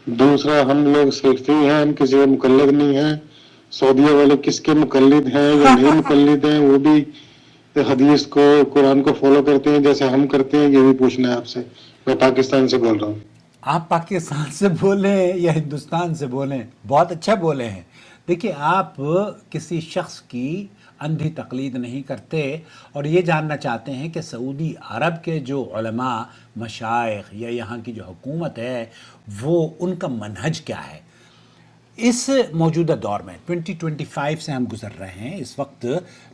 دوسرا ہم لوگ سیلفی ہیں، ہم کسی کے مقلد نہیں ہیں. سعودیہ والے کس کے مقلد ہیں یا نہیں مقلد ہیں، وہ بھی حدیث کو قرآن کو فالو کرتے ہیں جیسے ہم کرتے ہیں. یہ بھی پوچھنا ہے آپ سے. میں پاکستان سے بول رہا ہوں. آپ پاکستان سے بولیں یا ہندوستان سے بولیں، بہت اچھا بولے ہیں. دیکھیے، آپ کسی شخص کی اندھی تقلید نہیں کرتے اور یہ جاننا چاہتے ہیں کہ سعودی عرب کے جو علماء، مشائخ یا یہاں کی جو حکومت ہے وہ ان کا منہج کیا ہے. اس موجودہ دور میں 2025 سے ہم گزر رہے ہیں. اس وقت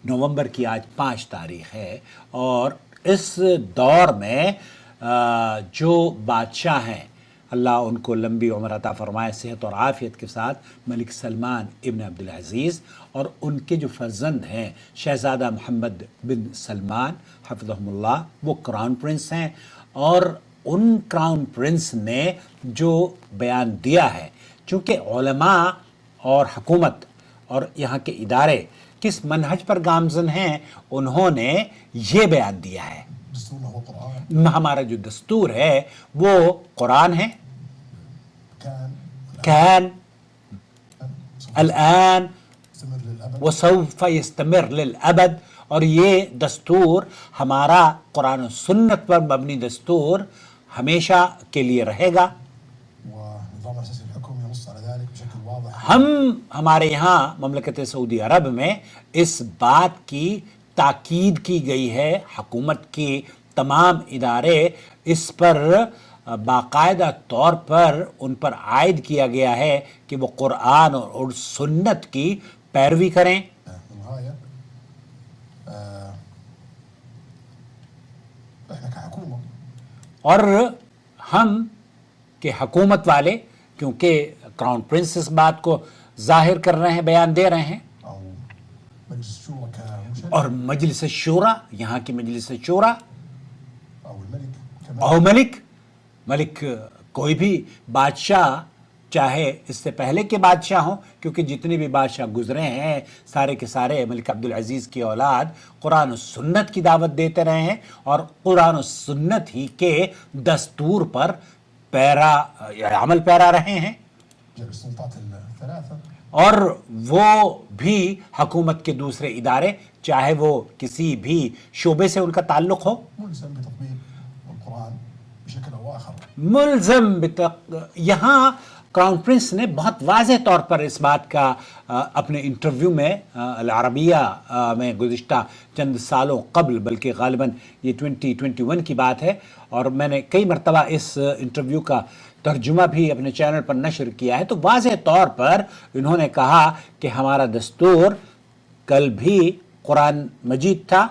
نومبر کی آج 5 تاریخ ہے، اور اس دور میں جو بادشاہ ہیں، اللہ ان کو لمبی عمر عطا فرمائے، صحت اور عافیت کے ساتھ، ملک سلمان ابن عبدالعزیز، اور ان کے جو فرزند ہیں شہزادہ محمد بن سلمان حفظہم اللہ، وہ کراؤن پرنس ہیں. اور ان کراؤن پرنس نے جو بیان دیا ہے، چونکہ علماء اور حکومت اور یہاں کے ادارے کس منہج پر گامزن ہیں، انہوں نے یہ بیان دیا ہے. ہمارا جو دستور ہے وہ قرآن ہے. کان، الآن، وسوف يستمر للأبد. اور یہ دستور ہمارا قرآن و سنت پر مبنی دستور ہمیشہ کے لیے رہے گا. ہمارے یہاں مملکت سعودی عرب میں اس بات کی تاکید کی گئی ہے، حکومت کی تمام ادارے اس پر باقاعدہ طور پر ان پر عائد کیا گیا ہے کہ وہ قرآن اور سنت کی پیروی کریں. اور ہم کہ حکومت والے، کیونکہ کراؤن پرنس اس بات کو ظاہر کر رہے ہیں، بیان دے رہے ہیں، اور مجلس شورا، یہاں کی مجلس شورا، او ملک کوئی بھی بادشاہ، چاہے اس سے پہلے کے بادشاہ ہوں، کیونکہ جتنے بھی بادشاہ گزرے ہیں سارے کے سارے ملک عبدالعزیز کی اولاد قرآن و سنت کی دعوت دیتے رہے ہیں، اور قرآن و سنت ہی کے دستور پر عمل پیرا رہے ہیں. اور وہ بھی حکومت کے دوسرے ادارے، چاہے وہ کسی بھی شعبے سے ان کا تعلق ہو، ملزم یہاں کراؤن پرنس نے بہت واضح طور پر اس بات کا اپنے انٹرویو میں العربیہ میں گزشتہ چند سالوں قبل، بلکہ غالباً یہ 2021 کی بات ہے، اور میں نے کئی مرتبہ اس انٹرویو کا ترجمہ بھی اپنے چینل پر نشر کیا ہے، تو واضح طور پر انہوں نے کہا کہ ہمارا دستور کل بھی قرآن مجید تھا،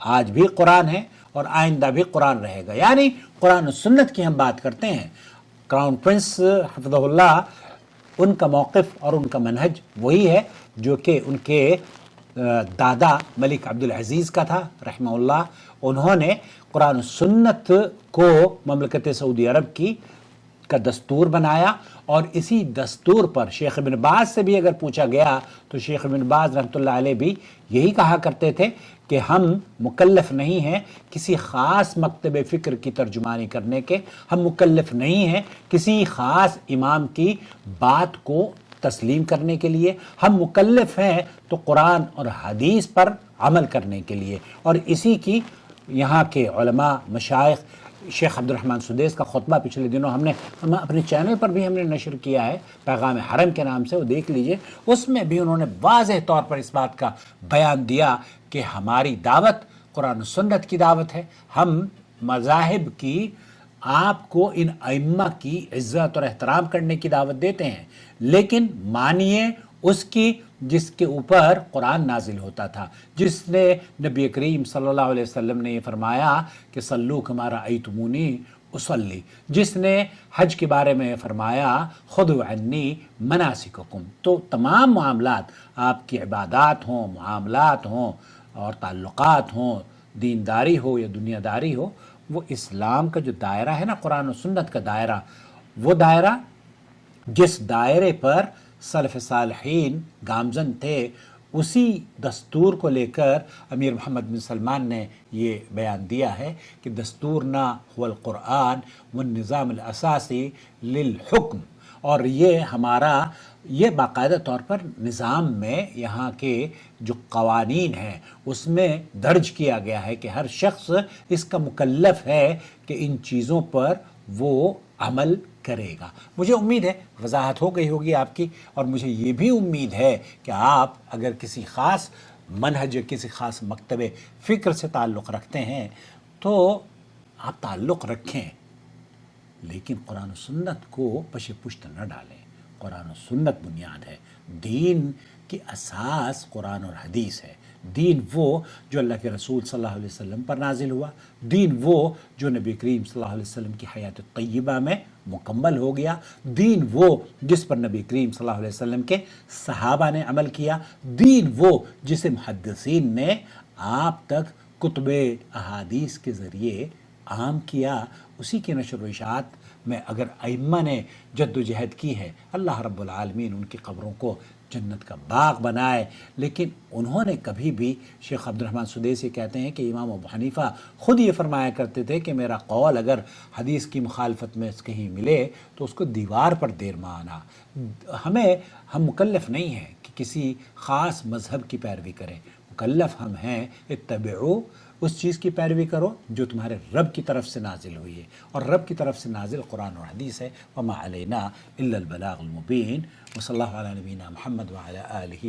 آج بھی قرآن ہے، اور آئندہ بھی قرآن رہے گا. یعنی قرآن و سنت کی ہم بات کرتے ہیں. کراؤن پرنس حفظہ اللہ، ان کا موقف اور ان کا منہج وہی ہے جو کہ ان کے دادا ملک عبدالعزیز کا تھا رحمہ اللہ. انہوں نے قرآن و سنت کو مملکت سعودی عرب کا دستور بنایا، اور اسی دستور پر شیخ ابن باز سے بھی اگر پوچھا گیا تو شیخ ابن باز رحمۃ اللہ علیہ بھی یہی کہا کرتے تھے کہ ہم مکلف نہیں ہیں کسی خاص مکتب فکر کی ترجمانی کرنے کے، ہم مکلف نہیں ہیں کسی خاص امام کی بات کو تسلیم کرنے کے لیے، ہم مکلف ہیں تو قرآن اور حدیث پر عمل کرنے کے لیے. اور اسی کی یہاں کے علماء، مشائخ، شیخ عبد الرحمن سدیس کا خطبہ پچھلے دنوں ہم اپنے چینل پر بھی ہم نے نشر کیا ہے، پیغام حرم کے نام سے، وہ دیکھ لیجئے. اس میں بھی انہوں نے واضح طور پر اس بات کا بیان دیا کہ ہماری دعوت قرآن و سنت کی دعوت ہے. ہم مذاہب کی، آپ کو ان ائمہ کی عزت اور احترام کرنے کی دعوت دیتے ہیں، لیکن مانیے اس کی جس کے اوپر قرآن نازل ہوتا تھا، جس نے نبی کریم صلی اللہ علیہ وسلم نے یہ فرمایا کہ صلو کما رأیتمونی اصلی، جس نے حج کے بارے میں فرمایا خذوا عنی مناسککم. تو تمام معاملات، آپ کی عبادات ہوں، معاملات ہوں اور تعلقات ہوں، دینداری ہو یا دنیا داری ہو، وہ اسلام کا جو دائرہ ہے نا، قرآن و سنت کا دائرہ، وہ دائرہ جس دائرے پر سلف صالحین گامزن تھے، اسی دستور کو لے کر امیر محمد بن سلمان نے یہ بیان دیا ہے کہ دستورنا هو القرآن والنظام الاساسی للحکم. اور یہ ہمارا یہ باقاعدہ طور پر نظام میں یہاں کے جو قوانین ہیں اس میں درج کیا گیا ہے کہ ہر شخص اس کا مکلف ہے کہ ان چیزوں پر وہ عمل کرے گا۔ مجھے امید ہے وضاحت ہو گئی ہوگی آپ کی، اور مجھے یہ بھی امید ہے کہ آپ اگر کسی خاص منہج، کسی خاص مکتب فکر سے تعلق رکھتے ہیں تو آپ تعلق رکھیں، لیکن قرآن و سنت کو پش پشت نہ ڈالیں۔ قرآن و سنت بنیاد ہے، دین کی اساس قرآن اور حدیث ہے۔ دین وہ جو اللہ کے رسول صلی اللہ علیہ وسلم پر نازل ہوا، دین وہ جو نبی کریم صلی اللہ علیہ وسلم کی حیات طیبہ میں مکمل ہو گیا، دین وہ جس پر نبی کریم صلی اللہ علیہ وسلم کے صحابہ نے عمل کیا، دین وہ جسے محدثین نے آپ تک کتب احادیث کے ذریعے عام کیا۔ اسی کی نشر و اشاعت میں اگر ائمہ نے جد و جہد کی ہے، اللہ رب العالمین ان کی قبروں کو جنت کا باغ بنائے، لیکن انہوں نے کبھی بھی، شیخ عبد الرحمن سدیسی کہتے ہیں کہ امام ابو حنیفہ خود یہ فرمایا کرتے تھے کہ میرا قول اگر حدیث کی مخالفت میں کہیں ملے تو اس کو دیوار پر دیر مانا۔ ہم مکلف نہیں ہیں کہ کسی خاص مذہب کی پیروی کریں، مکلف ہم ہیں اتبعو، اس چیز کی پیروی کرو جو تمہارے رب کی طرف سے نازل ہوئی ہے، اور رب کی طرف سے نازل قرآن اور حدیث ہے۔ وما علینا الا البلاغ المبین، وصلی اللہ علی نبینا محمد وعلی آلہ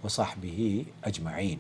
وصحبہ اجمعین۔